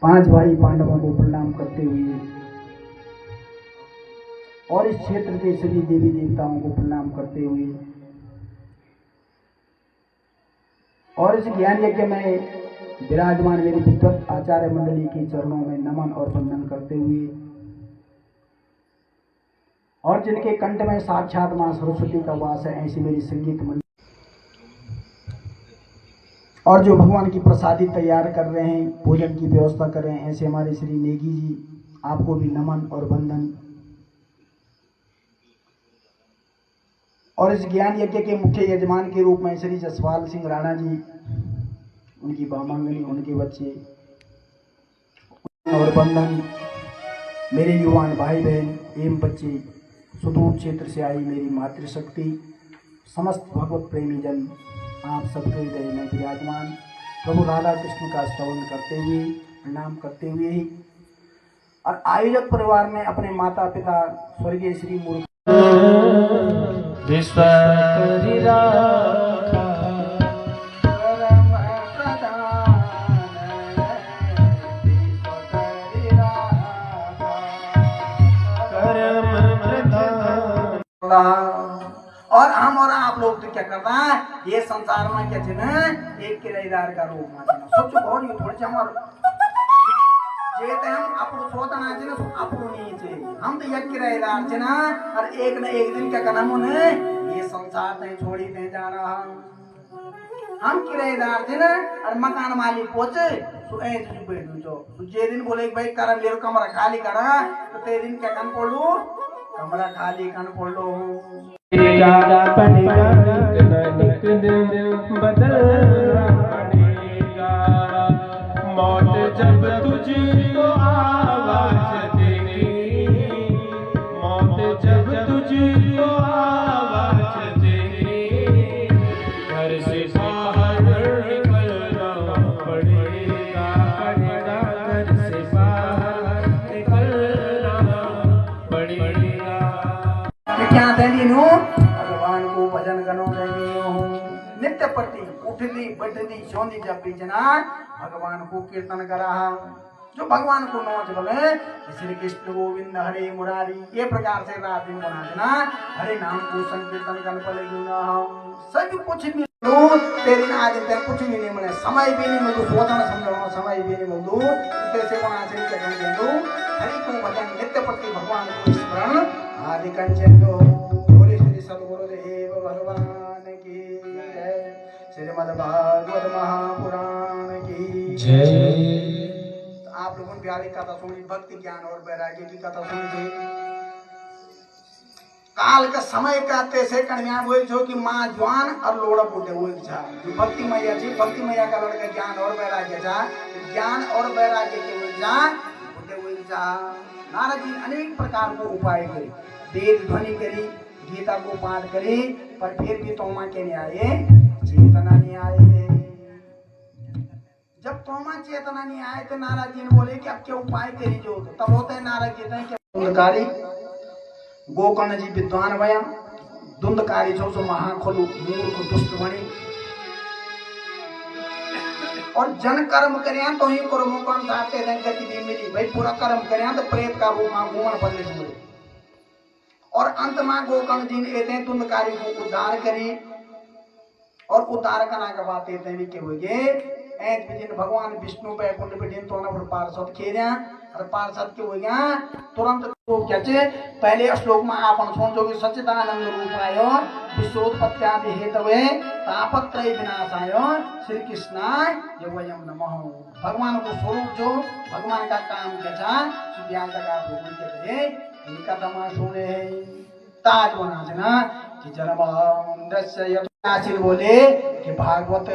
पांच भाई पांडवों को प्रणाम करते हुए और इस क्षेत्र के सभी देवी देवताओं को प्रणाम करते हुए और इस ज्ञान यज्ञ में विराजमान मेरी विद्वत आचार्य मंडली के चरणों में नमन और वंदन करते हुए और जिनके कंठ में साक्षात मां सरस्वती का वास है, ऐसी मेरी संगीत मंडली और जो भगवान की प्रसादी तैयार कर रहे हैं, भोजन की व्यवस्था कर रहे हैं, ऐसे हमारे श्री नेगी जी, आपको भी नमन और वंदन। और इस ज्ञान यज्ञ के मुख्य यजमान के रूप में श्री जसपाल सिंह राणा जी, उनकी बामांगनी, उनके बच्चे और वंदन। मेरे युवान भाई बहन एवं बच्चे, सुदूर क्षेत्र से आई मेरी मातृशक्ति, समस्त भगवत प्रेमी जन, आप सबके हृदय में विराजमान प्रभु राधा कृष्ण का स्तवन करते हुए, प्रणाम करते हुए ही और आयोजक परिवार ने अपने माता पिता स्वर्गीय श्री मूर्ख और हम और आप लोग तो क्या करता है, ये संसार में क्या चीज एक किराएदार का रूप में सोचो और ये थोड़ी हमारे जेते हम अपनो सोचना चाहिए, अपनो नहीं चाहिए, हम तो एक किराएदार छे ना, और एक न एक दिन क्या करना मुने ये संसार नहीं छोड़ी दे जा रहा। हम किराएदार थे ना, और मकान मालिक पहुंचे तो ऐ तुझे बैठू जो तो जे दिन बोले भाई कर मेरे कमरा खाली करा, तो ते दिन क्या कन पड़ू कमरा खाली कन पड़ो मौत जब तुझको आवाज देगी, मौत जब तुझको आवाज देगी, घर से बाहर निकलना पड़ेगा, घर से बाहर निकलना पड़ेगा। क्या देनी भगवान को भजन करो नित्य प्रति उठती बैठती सोनी जब बीजना भगवान को कीर्तन करा जो भगवान को नौच बोले श्री कृष्ण गोविंद हरे मुरारी ये प्रकार से रात दिन बना देना हरे नाम को संकीर्तन कर पड़ेगी ना सब कुछ भी तेरी ना आज तेरे कुछ भी नहीं मिले समय भी नहीं मिलू सोचना समझना समय भी नहीं मिलू कैसे बना से क्या कर हरि को भजन नित्य प्रति भगवान को स्मरण आदि कंचन बोले श्री सद्गुरुदेव भगवान की जय श्रीमद् भागवत महापुराण की जय। आप लोगों ने प्यारी कथा सुनी भक्ति ज्ञान और वैराग्य की कथा सुनी थी काल का समय कहते से कन्या हुए जो कि माँ जवान और लोड़ा बूटे हुए था भक्ति मैया जी भक्ति मैया का लड़का ज्ञान और वैराग्य था ज्ञान और वैराग्य के हुए जा बूटे हुए था नारद जी अनेक प्रकार को उपाय करे वेद ध्वनि करी गीता को पाठ करे पर फिर भी तोमा के नहीं आए चेतना नहीं आए जब तोमा चेतना नहीं आए तो नारद जी ने बोले कि अब क्या उपाय करी जो तब होते हैं नारद जी ने धुंधकारी गोकर्ण जी विद्वान भया धुंधकारी जो सो महाखोलू मूर्ख दुष्ट बनी और जन कर्म करें तो ही कर्मों को अनुसार गति भी मिली भाई पूरा कर्म करें तो प्रेत का रूप घूमन बदले हुए और अंत में गोकर्ण जी ने कहते हैं धुंधकारी को उद्धार करी और उद्धार करना के बाद कहते हैं कि हुए एक दिन भगवान विष्णु पे कुंड पे दिन तो ना पार्षद खेरिया और पार्षद के हो गया तुरंत तो क्या चे पहले श्लोक में आपन सुन जो कि सच्चिदानंद रूप आयो विश्वोत्पत्त्यादि हेतवे तापत्रय विनाशाय श्री कृष्णाय वयम नमः भगवान को स्वरूप जो भगवान का काम कैसा सुज्ञान का भगवान के करे इनका तमा सुने ताज बना देना कि जन्म दस्य बोले कि भागवत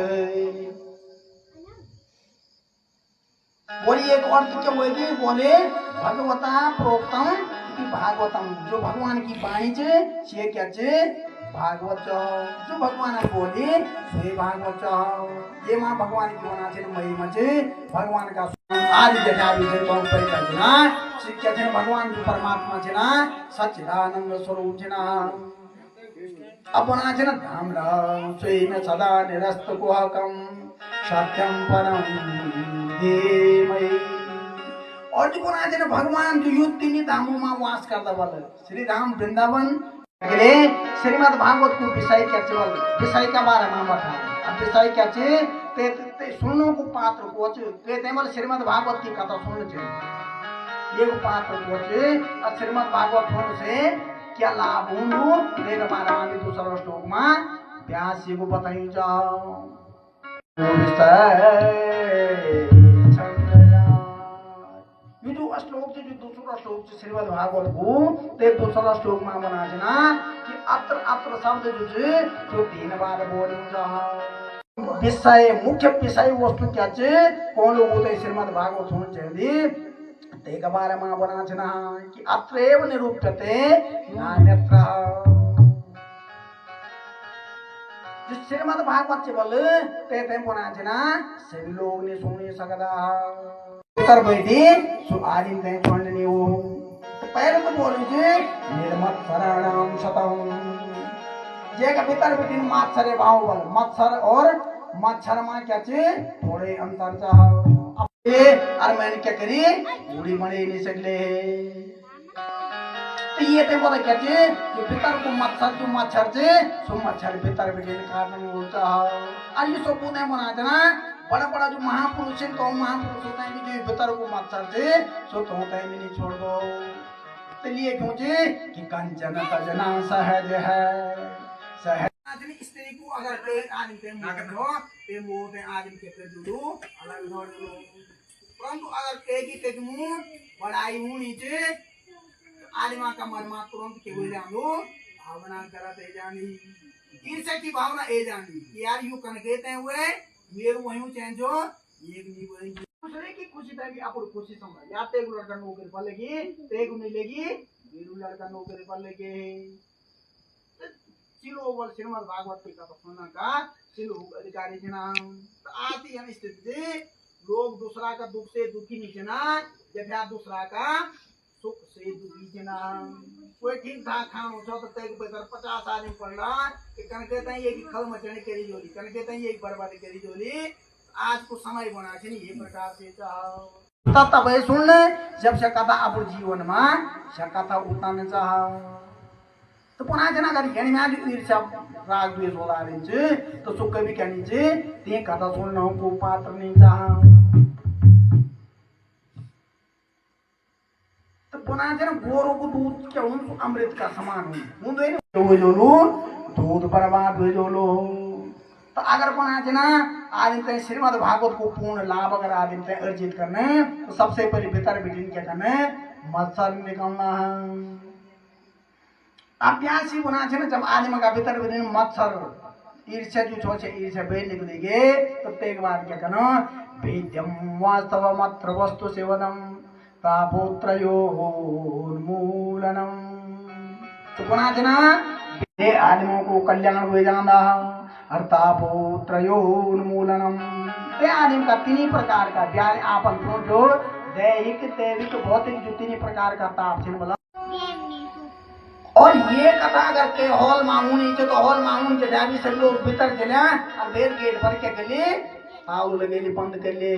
बोली एक अर्थ क्या होगी बोले भगवता प्रोक्तम कि भागवतम जो भगवान की वाणी से क्या चे भागवत जो भगवान बोले से भागवत ये मां भगवान की बना थे महिमा चे भगवान का आदि जटा भी थे बहुत पर करना क्या थे भगवान जो परमात्मा थे ना सच्चिदानंद स्वरूप थे ना अपना थे ना धाम राम स्वयं सदा निरस्त कुहकम सत्यम परम और जो कोना है भगवान जो युद्ध तीन धामों में वास करता वाला श्री राम वृंदावन अगले श्रीमद् भागवत को विषय क्या चल विषय का बारे में बता अब विषय क्या चे ते सुनो को पात्र को चे ते मल श्रीमद् भागवत की कथा सुनने चे ये को पात्र को चे और श्रीमद् भागवत सुनने से क्या लाभ होंगे मेरे बारे में दूसरा श्लोक में व्यास जी को बताइए जाओ ये जो श्लोक से जो दूसरा श्लोक से श्रीमद् भागवत को ते दूसरा श्लोक में बना देना कि अत्र अत्र शब्द जो है जो 3 बार बोलूंगा विषय मुख्य विषय वस्तु क्या है कौन लोग होते श्रीमद् भागवत सुन चाहिए ते के बारे में बना देना कि अत्रैव निरूप्यते नान्यत्र जो श्रीमद् भागवत बोले ते बना देना सभी लोग ने सुन सकता उत्तर बैठी सो आदिम कहीं छोड़ने नहीं हो पहले तो बोले थे निर्मत्सराणाम शतम जे का भीतर बैठी मत्सरे भाव बल मत्सर और मच्छर में क्या चे थोड़े अंतर चाह अब ये और मैंने क्या करी बूढ़ी बने नहीं सकले तो ये तो बोला क्या चे जो भीतर को मत्सर जो मच्छर चे सो मच्छर भीतर बैठी काटने बोलता और ये सब पुणे बना देना बड़ा बड़ा जो महापुरुष है तो महापुरुष होता है कि जो भीतर को मत्सर से सो तो होता है नहीं छोड़ दो तो लिए क्यों जी कि कंचन तजना सहज है सहज आदमी स्त्री को अगर एक आदमी पे नागत हो पे मुंह पे आदमी के पे जुड़ो अलग नोड़ लो परंतु अगर एक ही तेज मुंह बड़ाई मुंह नीचे आदमी का मन मा तुरंत के हो जानो भावना करत है जानी ईर्ष्या की भावना ए जानी यार यू कन कहते हुए मेरे वहीं चेंज हो एक नहीं बोलेंगे दूसरे की खुशी था कि आपको खुशी समझ या ते लड़का नौकरी पर लगी ते को मिलेगी मेरू लड़का नौकरी पर लगे चिलो बोल श्रीमद् भागवत की कथा सुनना का चिलो अधिकारी जना आती है स्थिति लोग दूसरा का दुख से दुखी नहीं जना जब दूसरा का सुख से दुखी जना कोई ठीक ठाक खाओ छो तो तेग पे 50 आदमी पड़ना कि कन कहते हैं ये की खल मचने केरी जोली कन कहते हैं ये बर्बादी केरी जोली आज को समय बना छे ये प्रकार से चाहो तब सुन ले जब से कथा अपन जीवन में से कथा उतारने चाहो तो पुनः जना गरी घेनी में आज ईर्ष्या राग द्वेष होला रिन्छ तो सुख भी कहनी छे ते कथा सुनने को पात्र नहीं चाहो पुनः जन गोरो को दूध क्या उनको अमृत का समान हो जोलो दूध बर्बाद हो जोलो तो अगर पुनः जना आदमी श्रीमद् भागवत को पूर्ण लाभ अगर आदमी अर्जित करने तो सबसे पहले भीतर बिटिन क्या करने मत्सर निकलना है अभ्यास ही पुनः जना जब आदमी का भीतर बिटिन मत्सर ईर्ष्या जो छोचे ईर्ष्या बेल निकलेगे तो तेग बाद क्या करना वेद्यम वास्तव मात्र वस्तु सेवनम तापोत्रयोन्मूलनम तो पुनः जना ये आदमियों को कल्याण हुए जाना और तापोत्रयोन्मूलनम ते आदमी का तीन प्रकार का ज्ञान आपन जो दैहिक दैविक भौतिक जो तीन प्रकार का ताप छिन बोला और ये कथा अगर के हॉल मामूनी जो तो हॉल मामून के जावी सब लोग भीतर चले और बेर गेट भर के गले ताऊ लगेली बंद कर ले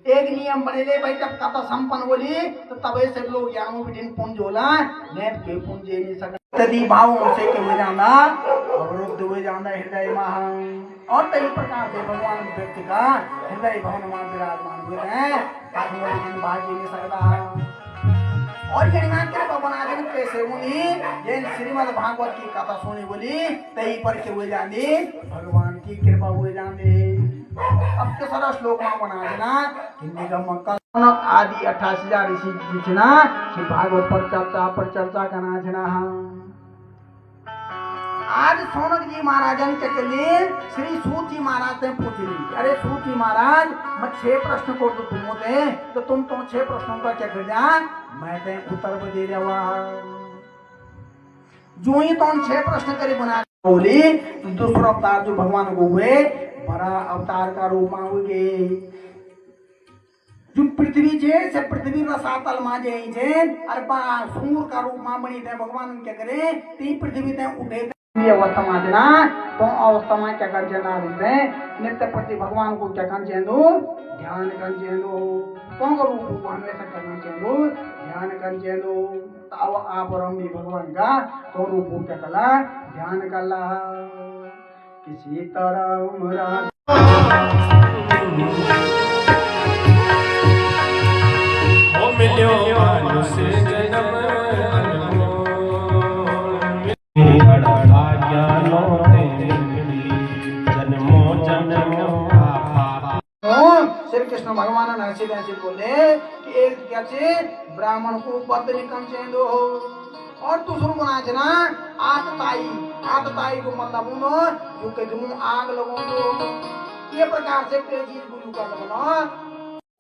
एक नियम बनेले भाई जब कथा संपन्न होली तो तबे से लोग यामो बिटिन पुंज होला नेप के पुंजे नहीं सकते तदी भाव से के हो जाना अवरुद्ध हो जाना हृदय में और कई प्रकार से भगवान व्यक्ति का हृदय भवन में विराजमान हुए हैं आदमी दिन भाग्य नहीं सकता और ये निमान कृपा बना देने कैसे मुनि ये श्रीमद् भागवत की कथा सुनी बोली तई पर के हुए जाने भगवान की कृपा हुए जाने अब के सारा श्लोक में बना देना हिंदी का मक्का आदि 88,000 ऋषि जी छना कि भागवत पर चर्चा करना छना आज सोनक जी महाराजन के लिए श्री सूत जी महाराज ने पूछ ली अरे सूत जी महाराज मैं 6 प्रश्न को तो तुम होते तो तुम 6 प्रश्नों का क्या कर दिया मैं ते उत्तर दे रहा जो ही तुम 6 प्रश्न करे बना बोली तो दूसरा अवतार जो भगवान को हुए बड़ा अवतार का रूप में हुए जो पृथ्वी जे से पृथ्वी रसातल में जे अरे बा सूर का रूप में बनी थे भगवान क्या करे तीन पृथ्वी ते उठे ये अवस्था में जना तो अवस्था में क्या कर जना रूपे नित्य प्रति भगवान को क्या कर जेंदो ध्यान कर जेंदो कौन का रूप भगवान में क्या कर जेंदो ध्यान कर जेंदो अब आप और हम भी भगवान का तो रूप क्या कला ध्यान कला किसी तरह मुराद ओ मिलो मनुष्य जन्म श्री कृष्ण भगवान नरसिंह बोले कि एक क्या ब्राह्मण को बद्ध निकम चेंदो और दूसरों बना जना आतताई को मतलब उनो जो के जुमु आग लगो ये प्रकार से तेजी गुरु का लगना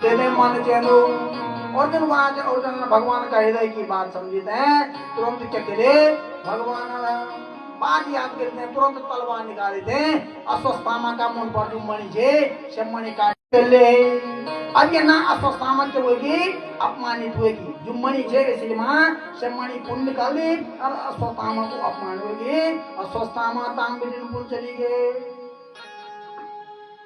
तेरे मन चेंदो और जन बना जना और जन भगवान का हृदय की बात समझते हैं तुरंत क्या करे भगवान बात याद करते हैं तुरंत तलवार निकाल देते हैं अस्वस्थामा का मन पर जो मणि छे से मणि काट ले अब ये ना अस्वस्थामा के होगी अपमानित होगी जो मणि छे इसलिए मां से मणि पुण्य निकाल दी और अस्वस्थामा को अपमान होगी अस्वस्थामा ताम बिन पुण्य चली गए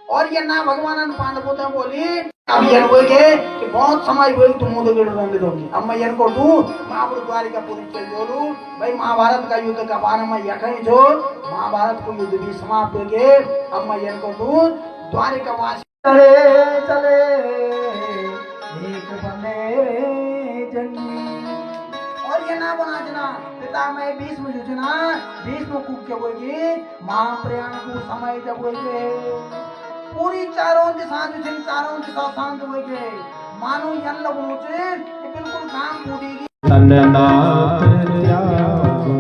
और ये ना भगवान पांडवों ने बोली अब ये होगे कि बहुत समय हुए तुम मुझे गिर दोगी अब मैं ये को दू महापुरुष द्वारिका पूरी चल जोलू भाई महाभारत का युद्ध का बारे में यह जो महाभारत को युद्ध भी समाप्त हो गए अब मैं ये को दू द्वारिका वासी चले चले एक बने जंगी और ये ना बना जना पिता में 20 में जुजना 20 में कूद के होगी महाप्रयाण को समय जब होगे पूरी चारों दिशा शांत हुए गए मानो यन लगनो छे कि बिल्कुल काम पूरीगी तन्नाथ त्यागो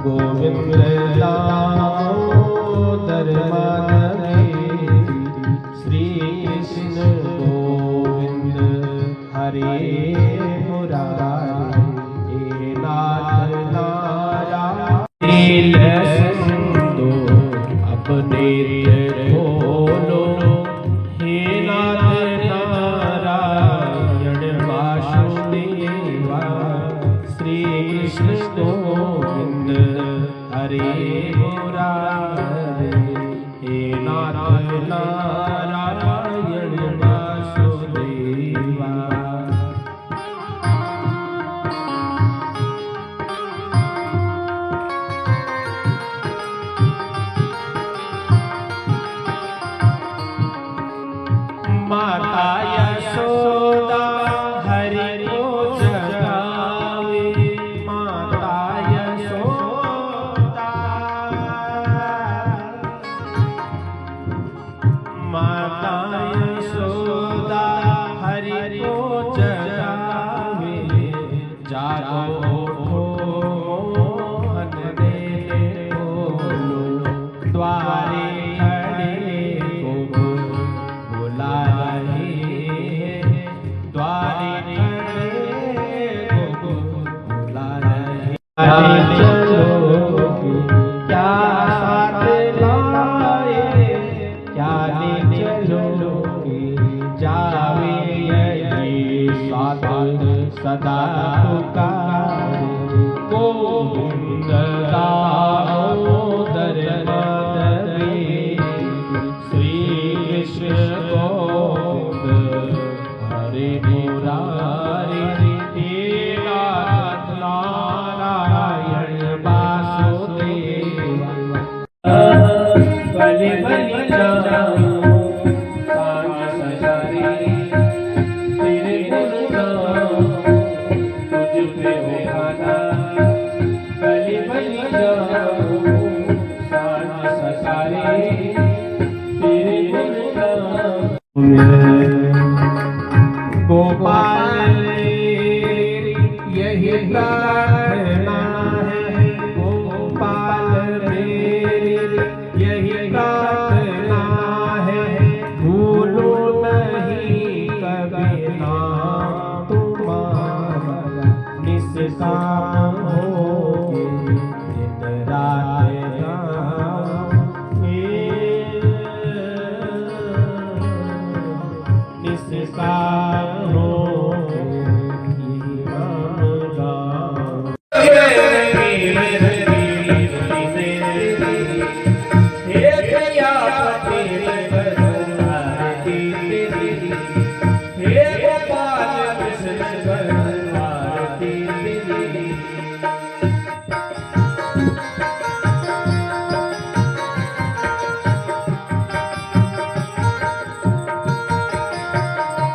गोविंद लाओ दरबार श्री कृष्ण गोविंद हरे मुरारी हे नाथ नारायण सिंधु अपने हे नाथ नारायण वासुदेव श्री कृष्ण गोविंद हरे मुरारे, हे नाथ नारायण वासुदेवा। माता यशोदा हरि को जगावे, माता यशोदा, माता यशोदा हरि को जगावे, जागो मोहन ने बोलो, द्वारे खड़े को बुला रहे, द्वारे खड़े को बुला रहे। चलो क्या साथ लाए, क्या ले चलो जावे यही साथ सदा पुकारे, गोविंद दामोदर माधवी, श्री कृष्ण गोविंद हरे मुरारे, हे नाथ नारायण वासुदेवा। बलि बलि जाऊं सांझ सजारी, तेरे गुण गाऊं तुझ पे हो गाना। बलि बलि जाऊं सांझ सजारी, तेरे गुण गाऊं। गोपाल यही प्रार्थना है, गोपाल मेरी यही प्रार्थना है, भूलो नहीं कभी नाम तुम्हारा, निष्काम